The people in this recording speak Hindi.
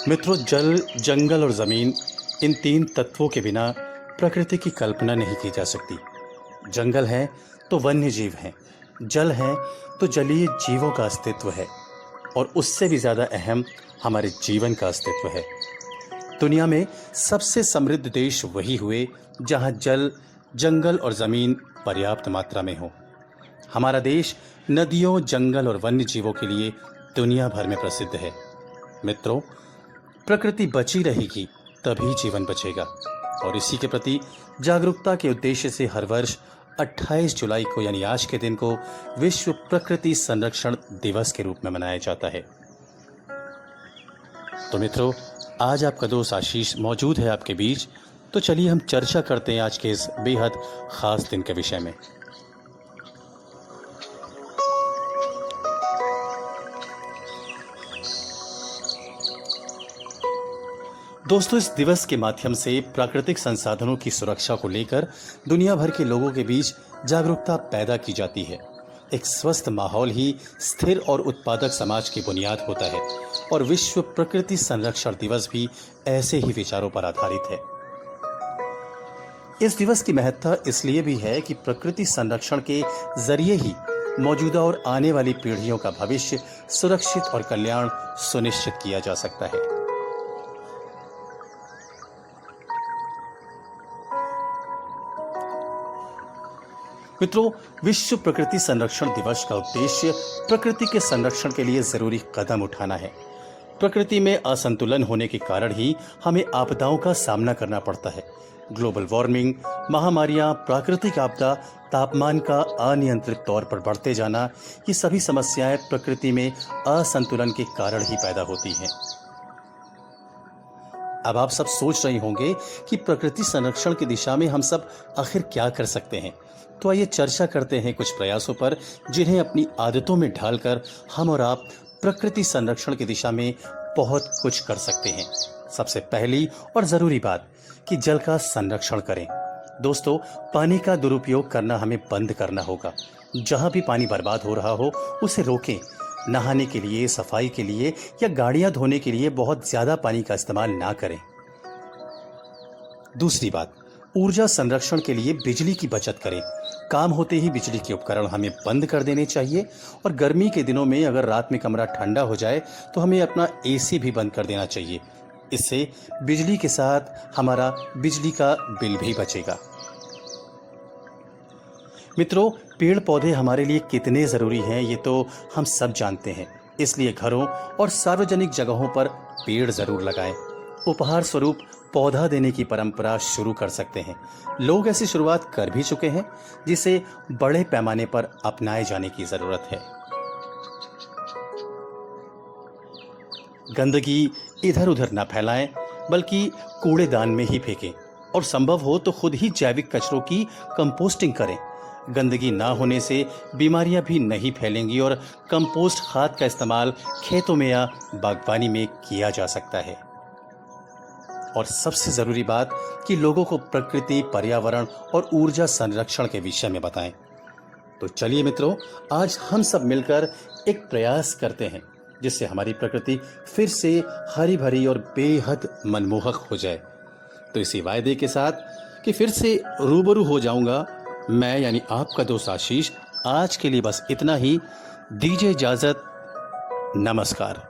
मित्रों, जल, जंगल और ज़मीन, इन तीन तत्वों के बिना प्रकृति की कल्पना नहीं की जा सकती। जंगल है तो वन्य जीव हैं, जल है तो जलीय जीवों का अस्तित्व है और उससे भी ज़्यादा अहम हमारे जीवन का अस्तित्व है। दुनिया में सबसे समृद्ध देश वही हुए जहाँ जल, जंगल और ज़मीन पर्याप्त मात्रा में हो। हमारा देश नदियों, जंगल और वन्य जीवों के लिए दुनिया भर में प्रसिद्ध है। मित्रों, प्रकृति बची रहेगी तभी जीवन बचेगा और इसी के प्रति जागरूकता के उद्देश्य से हर वर्ष 28 जुलाई को यानी आज के दिन को विश्व प्रकृति संरक्षण दिवस के रूप में मनाया जाता है। तो मित्रों, आज आपका दोस्त आशीष मौजूद है आपके बीच। तो चलिए हम चर्चा करते हैं आज के इस बेहद खास दिन के विषय में। दोस्तों, इस दिवस के माध्यम से प्राकृतिक संसाधनों की सुरक्षा को लेकर दुनिया भर के लोगों के बीच जागरूकता पैदा की जाती है। एक स्वस्थ माहौल ही स्थिर और उत्पादक समाज की बुनियाद होता है और विश्व प्रकृति संरक्षण दिवस भी ऐसे ही विचारों पर आधारित है। इस दिवस की महत्ता इसलिए भी है कि प्रकृति संरक्षण के जरिए ही मौजूदा और आने वाली पीढ़ियों का भविष्य सुरक्षित और कल्याण सुनिश्चित किया जा सकता है। मित्रों, विश्व प्रकृति संरक्षण दिवस का उद्देश्य प्रकृति के संरक्षण के लिए जरूरी कदम उठाना है। प्रकृति में असंतुलन होने के कारण ही हमें आपदाओं का सामना करना पड़ता है। ग्लोबल वार्मिंग, महामारियां, प्राकृतिक आपदा, तापमान का अनियंत्रित तौर पर बढ़ते जाना, ये सभी समस्याएं प्रकृति में असंतुलन के कारण ही पैदा होती हैं। अब आप सब सोच रहे होंगे कि प्रकृति संरक्षण की दिशा में हम सब आखिर क्या कर सकते हैं। तो आइए चर्चा करते हैं कुछ प्रयासों पर जिन्हें अपनी आदतों में ढालकर हम और आप प्रकृति संरक्षण की दिशा में बहुत कुछ कर सकते हैं। सबसे पहली और ज़रूरी बात कि जल का संरक्षण करें। दोस्तों, पानी का दुरुपयोग करना हमें बंद करना होगा। जहाँ भी पानी बर्बाद हो रहा हो उसे रोकें। नहाने के लिए, सफाई के लिए या गाड़ियाँ धोने के लिए बहुत ज़्यादा पानी का इस्तेमाल ना करें। दूसरी बात, ऊर्जा संरक्षण के लिए बिजली की बचत करें। काम होते ही बिजली के उपकरण हमें बंद कर देने चाहिए और गर्मी के दिनों में अगर रात में कमरा ठंडा हो जाए तो हमें अपना एसी भी बंद कर देना चाहिए। इससे बिजली के साथ हमारा बिजली का बिल भी बचेगा। मित्रों, पेड़ पौधे हमारे लिए कितने ज़रूरी हैं ये तो हम सब जानते हैं। इसलिए घरों और सार्वजनिक जगहों पर पेड़ ज़रूर लगाएं। उपहार स्वरूप पौधा देने की परंपरा शुरू कर सकते हैं। लोग ऐसी शुरुआत कर भी चुके हैं, जिसे बड़े पैमाने पर अपनाए जाने की ज़रूरत है। गंदगी इधर उधर न फैलाएं, बल्कि कूड़ेदान में ही फेंकें और संभव हो तो खुद ही जैविक कचरों की कंपोस्टिंग करें। गंदगी ना होने से बीमारियां भी नहीं फैलेंगी और कंपोस्ट खाद का इस्तेमाल खेतों में या बागवानी में किया जा सकता है। और सबसे ज़रूरी बात कि लोगों को प्रकृति, पर्यावरण और ऊर्जा संरक्षण के विषय में बताएं। तो चलिए मित्रों, आज हम सब मिलकर एक प्रयास करते हैं जिससे हमारी प्रकृति फिर से हरी भरी और बेहद मनमोहक हो जाए। तो इसी वायदे के साथ कि फिर से रूबरू हो जाऊंगा मैं यानी आपका दोस्त आशीष, आज के लिए बस इतना ही। दीजिए इजाज़त। नमस्कार।